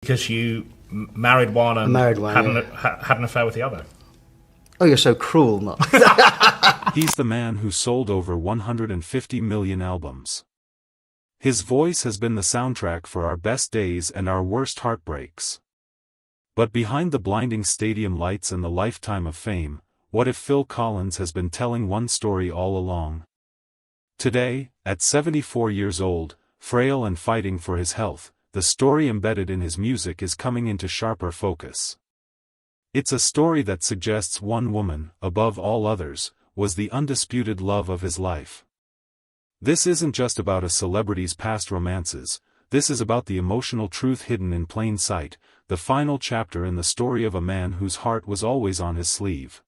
because you married one and married one, had an affair with the other. Oh, you're so cruel, Mark. He's the man who sold over 150 million albums. His voice has been the soundtrack for our best days and our worst heartbreaks. But behind the blinding stadium lights and the lifetime of fame, what if Phil Collins has been telling one story all along? Today, at 74 years old, frail and fighting for his health, the story embedded in his music is coming into sharper focus. It's a story that suggests one woman, above all others, was the undisputed love of his life. This isn't just about a celebrity's past romances, this is about the emotional truth hidden in plain sight, the final chapter in the story of a man whose heart was always on his sleeve.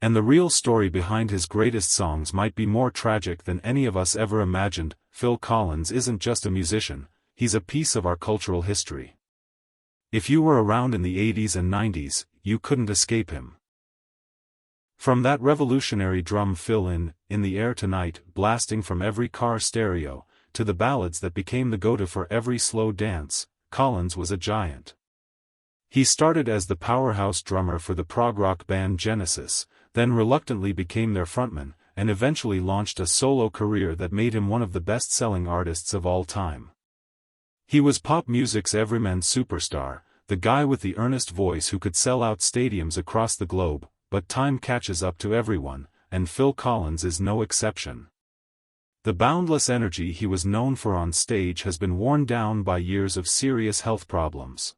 And the real story behind his greatest songs might be more tragic than any of us ever imagined. Phil Collins isn't just a musician, he's a piece of our cultural history. If you were around in the 80s and 90s, you couldn't escape him. From that revolutionary drum fill in the air tonight, blasting from every car stereo, to the ballads that became the go-to for every slow dance, Collins was a giant. He started as the powerhouse drummer for the prog rock band Genesis, then reluctantly became their frontman, and eventually launched a solo career that made him one of the best-selling artists of all time. He was pop music's everyman superstar, the guy with the earnest voice who could sell out stadiums across the globe, but time catches up to everyone, and Phil Collins is no exception. The boundless energy he was known for on stage has been worn down by years of serious health problems.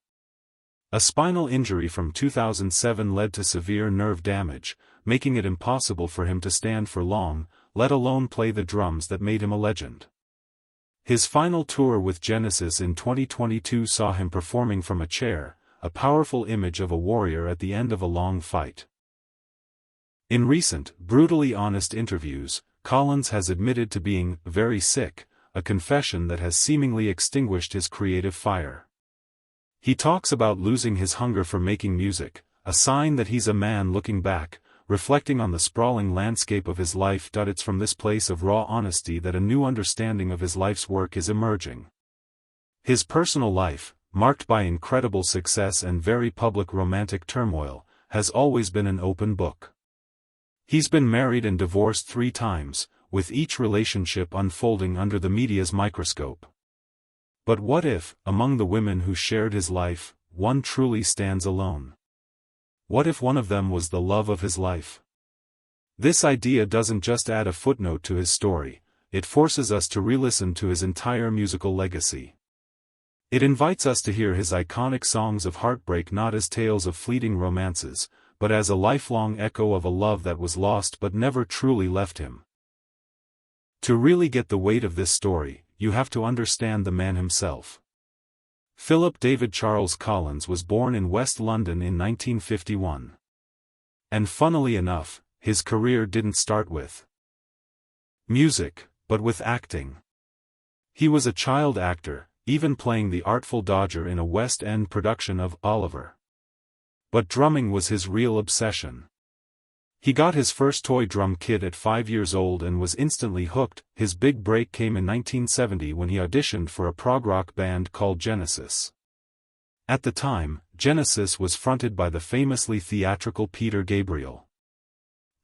A spinal injury from 2007 led to severe nerve damage, making it impossible for him to stand for long, let alone play the drums that made him a legend. His final tour with Genesis in 2022 saw him performing from a chair, a powerful image of a warrior at the end of a long fight. In recent, brutally honest interviews, Collins has admitted to being very sick, a confession that has seemingly extinguished his creative fire. He talks about losing his hunger for making music, a sign that he's a man looking back, reflecting on the sprawling landscape of his life. It's from this place of raw honesty that a new understanding of his life's work is emerging. His personal life, marked by incredible success and very public romantic turmoil, has always been an open book. He's been married and divorced 3 times, with each relationship unfolding under the media's microscope. But what if, among the women who shared his life, one truly stands alone? What if one of them was the love of his life? This idea doesn't just add a footnote to his story, it forces us to re-listen to his entire musical legacy. It invites us to hear his iconic songs of heartbreak not as tales of fleeting romances, but as a lifelong echo of a love that was lost but never truly left him. To really get the weight of this story, you have to understand the man himself. Philip David Charles Collins was born in West London in 1951. And funnily enough, his career didn't start with music, but with acting. He was a child actor, even playing the Artful Dodger in a West End production of Oliver. But drumming was his real obsession. He got his first toy drum kit at 5 years old and was instantly hooked. His big break came in 1970 when he auditioned for a prog rock band called Genesis. At the time, Genesis was fronted by the famously theatrical Peter Gabriel.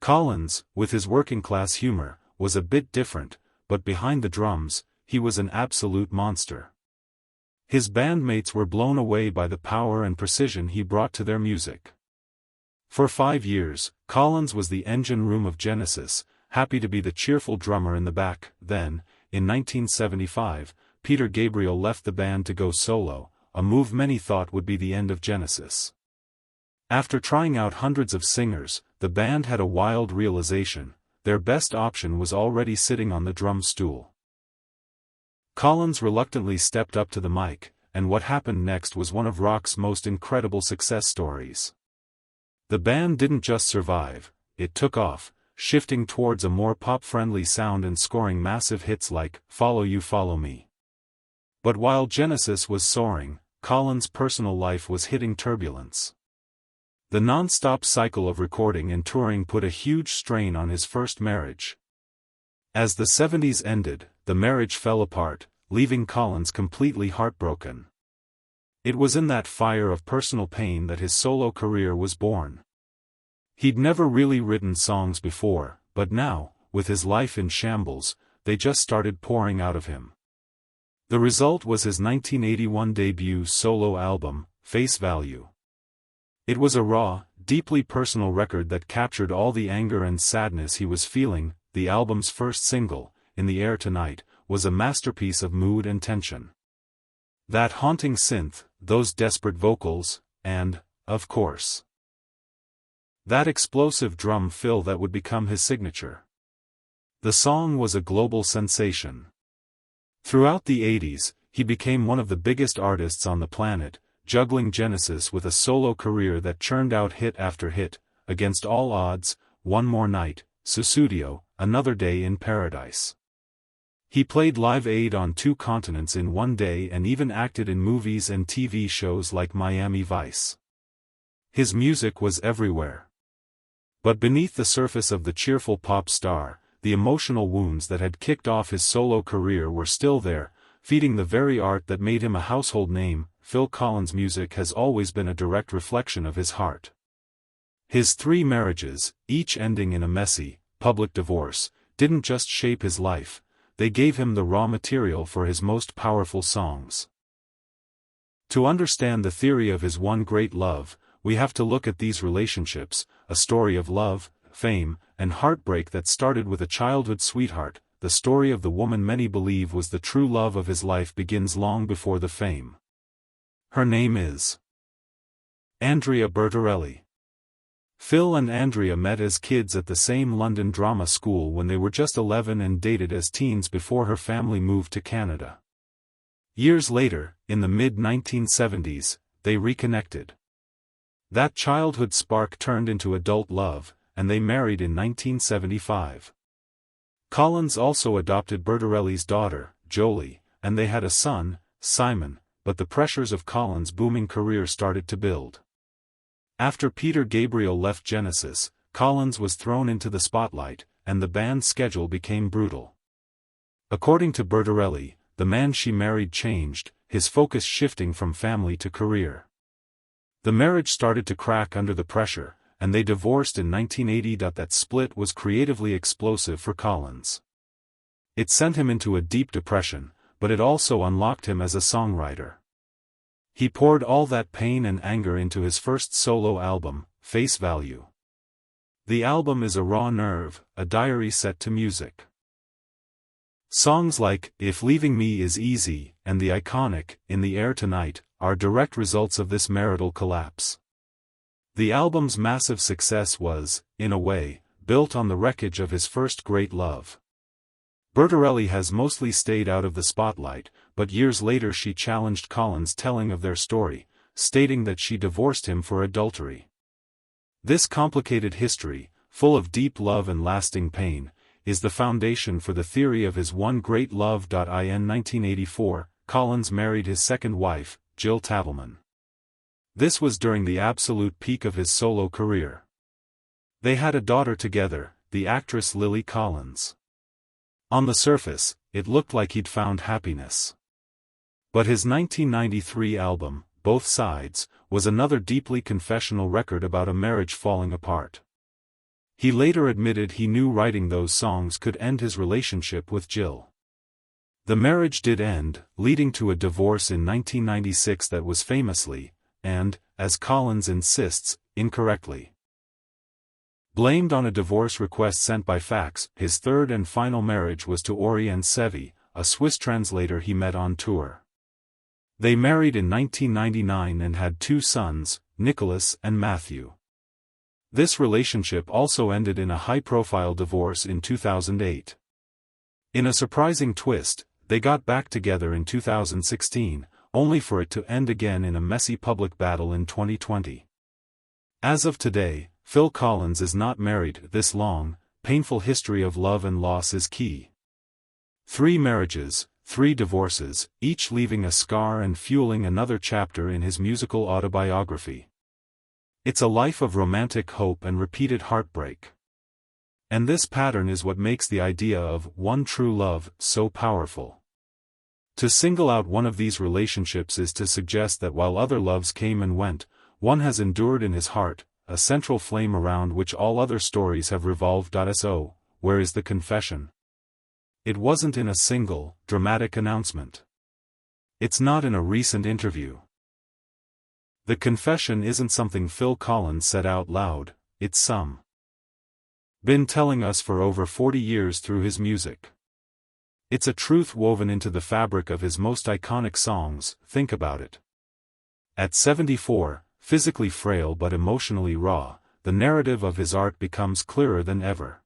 Collins, with his working-class humor, was a bit different, but behind the drums, he was an absolute monster. His bandmates were blown away by the power and precision he brought to their music. For 5 years, Collins was the engine room of Genesis, happy to be the cheerful drummer in the back. Then, in 1975, Peter Gabriel left the band to go solo, a move many thought would be the end of Genesis. After trying out hundreds of singers, the band had a wild realization: their best option was already sitting on the drum stool. Collins reluctantly stepped up to the mic, and what happened next was one of rock's most incredible success stories. The band didn't just survive, it took off, shifting towards a more pop-friendly sound and scoring massive hits like Follow You Follow Me. But while Genesis was soaring, Collins' personal life was hitting turbulence. The non-stop cycle of recording and touring put a huge strain on his first marriage. As the 70s ended, the marriage fell apart, leaving Collins completely heartbroken. It was in that fire of personal pain that his solo career was born. He'd never really written songs before, but now, with his life in shambles, they just started pouring out of him. The result was his 1981 debut solo album, Face Value. It was a raw, deeply personal record that captured all the anger and sadness he was feeling. The album's first single, In the Air Tonight, was a masterpiece of mood and tension. That haunting synth, those desperate vocals, and, of course, that explosive drum fill that would become his signature. The song was a global sensation. Throughout the 80s, he became one of the biggest artists on the planet, juggling Genesis with a solo career that churned out hit after hit, Against All Odds, One More Night, Sussudio, Another Day in Paradise. He played Live Aid on 2 continents in one day and even acted in movies and TV shows like Miami Vice. His music was everywhere. But beneath the surface of the cheerful pop star, the emotional wounds that had kicked off his solo career were still there, feeding the very art that made him a household name. Phil Collins' music has always been a direct reflection of his heart. His 3 marriages, each ending in a messy, public divorce, didn't just shape his life, they gave him the raw material for his most powerful songs. To understand the theory of his one great love, we have to look at these relationships, a story of love, fame, and heartbreak that started with a childhood sweetheart. The story of the woman many believe was the true love of his life begins long before the fame. Her name is Andrea Bertarelli. Phil and Andrea met as kids at the same London drama school when they were just 11 and dated as teens before her family moved to Canada. Years later, in the mid-1970s, they reconnected. That childhood spark turned into adult love, and they married in 1975. Collins also adopted Bertarelli's daughter, Jolie, and they had a son, Simon, but the pressures of Collins' booming career started to build. After Peter Gabriel left Genesis, Collins was thrown into the spotlight, and the band's schedule became brutal. According to Bertarelli, the man she married changed, his focus shifting from family to career. The marriage started to crack under the pressure, and they divorced in 1980. That split was creatively explosive for Collins. It sent him into a deep depression, but it also unlocked him as a songwriter. He poured all that pain and anger into his first solo album, Face Value. The album is a raw nerve, a diary set to music. Songs like If Leaving Me Is Easy and the iconic In the Air Tonight are direct results of this marital collapse. The album's massive success was, in a way, built on the wreckage of his first great love. Bertarelli has mostly stayed out of the spotlight, but years later she challenged Collins' telling of their story, stating that she divorced him for adultery. This complicated history, full of deep love and lasting pain, is the foundation for the theory of his one great love. In 1984, Collins married his second wife, Jill Tavelman. This was during the absolute peak of his solo career. They had a daughter together, the actress Lily Collins. On the surface, it looked like he'd found happiness. But his 1993 album, Both Sides, was another deeply confessional record about a marriage falling apart. He later admitted he knew writing those songs could end his relationship with Jill. The marriage did end, leading to a divorce in 1996 that was famously, and, as Collins insists, incorrectly, blamed on a divorce request sent by fax. His third and final marriage was to Oriane Sevi, a Swiss translator he met on tour. They married in 1999 and had 2 sons, Nicholas and Matthew. This relationship also ended in a high-profile divorce in 2008. In a surprising twist, they got back together in 2016, only for it to end again in a messy public battle in 2020. As of today, Phil Collins is not married. This long, painful history of love and loss is key. 3 marriages, 3 divorces, each leaving a scar and fueling another chapter in his musical autobiography. It's a life of romantic hope and repeated heartbreak. And this pattern is what makes the idea of one true love so powerful. To single out one of these relationships is to suggest that while other loves came and went, one has endured in his heart, a central flame around which all other stories have revolved. So, where is the confession? It wasn't in a single, dramatic announcement. It's not in a recent interview. The confession isn't something Phil Collins said out loud, it's been telling us for over 40 years through his music. It's a truth woven into the fabric of his most iconic songs. Think about it. At 74, physically frail but emotionally raw, the narrative of his art becomes clearer than ever.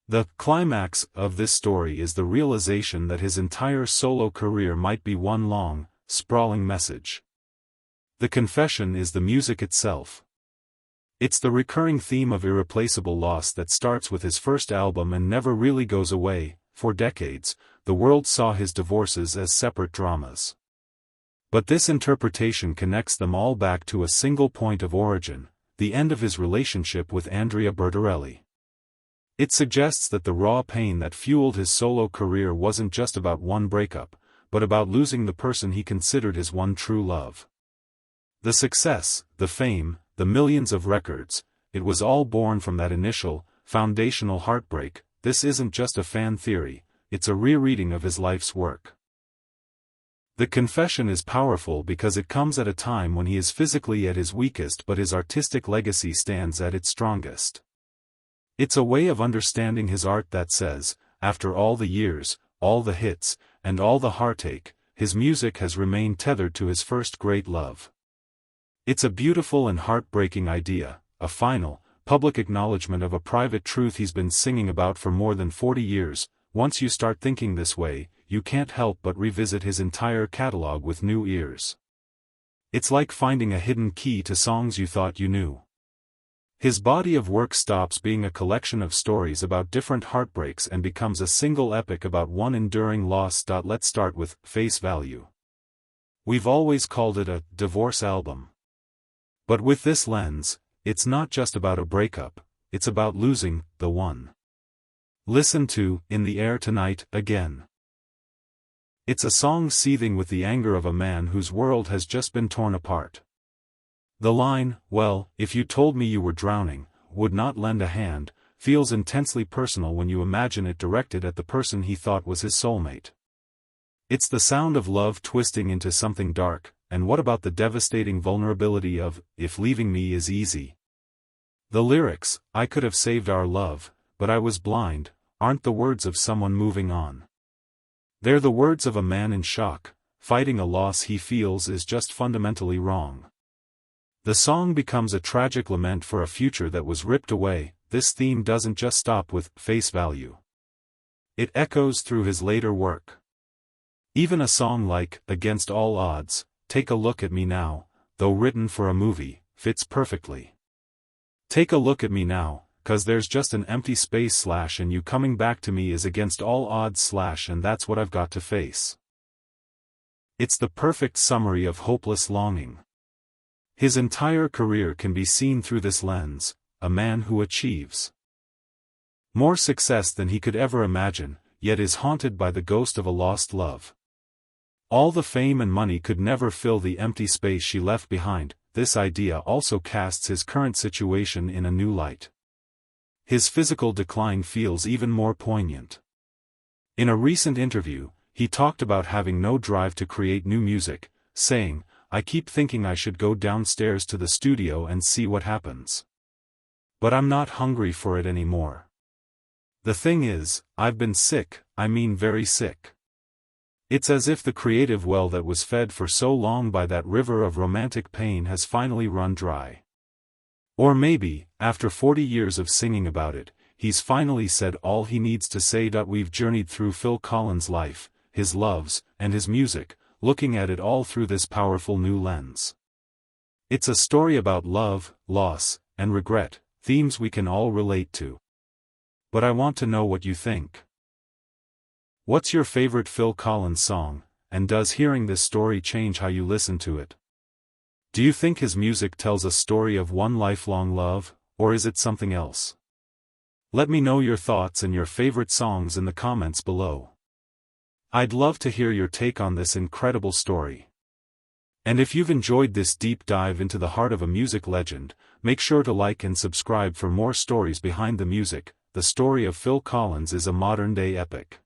The climax of this story is the realization that his entire solo career might be one long, sprawling message. The confession is the music itself. It's the recurring theme of irreplaceable loss that starts with his first album and never really goes away. For decades, the world saw his divorces as separate dramas. But this interpretation connects them all back to a single point of origin, the end of his relationship with Andrea Bertarelli. It suggests that the raw pain that fueled his solo career wasn't just about one breakup, but about losing the person he considered his one true love. The success, the fame, the millions of records, it was all born from that initial, foundational heartbreak. This isn't just a fan theory, it's a rereading of his life's work. The confession is powerful because it comes at a time when he is physically at his weakest but his artistic legacy stands at its strongest. It's a way of understanding his art that says, after all the years, all the hits, and all the heartache, his music has remained tethered to his first great love. It's a beautiful and heartbreaking idea, a final, public acknowledgement of a private truth he's been singing about for more than 40 years. Once you start thinking this way, you can't help but revisit his entire catalog with new ears. It's like finding a hidden key to songs you thought you knew. His body of work stops being a collection of stories about different heartbreaks and becomes a single epic about one enduring loss. Let's start with Face Value. We've always called it a divorce album. But with this lens, it's not just about a breakup, it's about losing the one. Listen to In the Air Tonight again. It's a song seething with the anger of a man whose world has just been torn apart. The line, "Well, if you told me you were drowning, would not lend a hand," feels intensely personal when you imagine it directed at the person he thought was his soulmate. It's the sound of love twisting into something dark, and what about the devastating vulnerability of, "If leaving me is easy"? The lyrics, "I could have saved our love, but I was blind," aren't the words of someone moving on. They're the words of a man in shock, fighting a loss he feels is just fundamentally wrong. The song becomes a tragic lament for a future that was ripped away. This theme doesn't just stop with Face Value. It echoes through his later work. Even a song like Against All Odds, Take a Look at Me Now, though written for a movie, fits perfectly. Take a look at me now, 'cause there's just an empty space / and you coming back to me is against all odds / and that's what I've got to face. It's the perfect summary of hopeless longing. His entire career can be seen through this lens, a man who achieves more success than he could ever imagine, yet is haunted by the ghost of a lost love. All the fame and money could never fill the empty space she left behind. This idea also casts his current situation in a new light. His physical decline feels even more poignant. In a recent interview, he talked about having no drive to create new music, saying, "I keep thinking I should go downstairs to the studio and see what happens. But I'm not hungry for it anymore. The thing is, I've been sick, I mean very sick." It's as if the creative well that was fed for so long by that river of romantic pain has finally run dry. Or maybe, after 40 years of singing about it, he's finally said all he needs to say. We've journeyed through Phil Collins' life, his loves, and his music, looking at it all through this powerful new lens. It's a story about love, loss, and regret, themes we can all relate to. But I want to know what you think. What's your favorite Phil Collins song, and does hearing this story change how you listen to it? Do you think his music tells a story of one lifelong love, or is it something else? Let me know your thoughts and your favorite songs in the comments below. I'd love to hear your take on this incredible story. And if you've enjoyed this deep dive into the heart of a music legend, make sure to like and subscribe for more stories behind the music. The story of Phil Collins is a modern-day epic.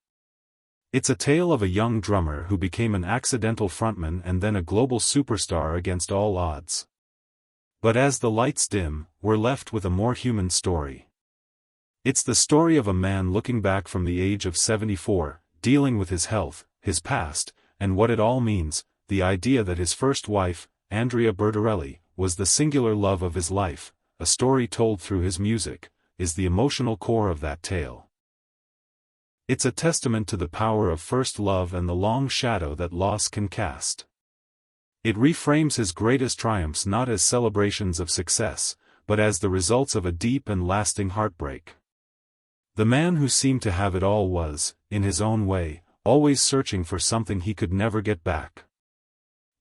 It's a tale of a young drummer who became an accidental frontman and then a global superstar against all odds. But as the lights dim, we're left with a more human story. It's the story of a man looking back from the age of 74, dealing with his health, his past, and what it all means. The idea that his first wife, Andrea Bertarelli, was the singular love of his life, a story told through his music, is the emotional core of that tale. It's a testament to the power of first love and the long shadow that loss can cast. It reframes his greatest triumphs not as celebrations of success, but as the results of a deep and lasting heartbreak. The man who seemed to have it all was, in his own way, always searching for something he could never get back.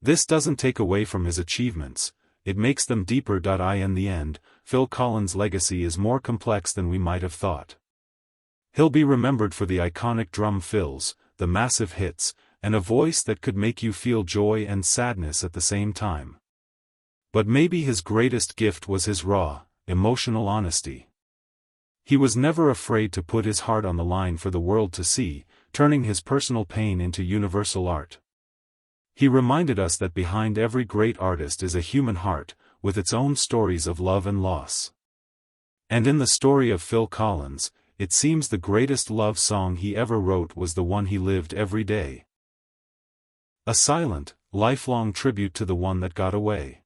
This doesn't take away from his achievements, it makes them deeper. In the end, Phil Collins' legacy is more complex than we might have thought. He'll be remembered for the iconic drum fills, the massive hits, and a voice that could make you feel joy and sadness at the same time. But maybe his greatest gift was his raw, emotional honesty. He was never afraid to put his heart on the line for the world to see, turning his personal pain into universal art. He reminded us that behind every great artist is a human heart, with its own stories of love and loss. And in the story of Phil Collins, it seems the greatest love song he ever wrote was the one he lived every day. A silent, lifelong tribute to the one that got away.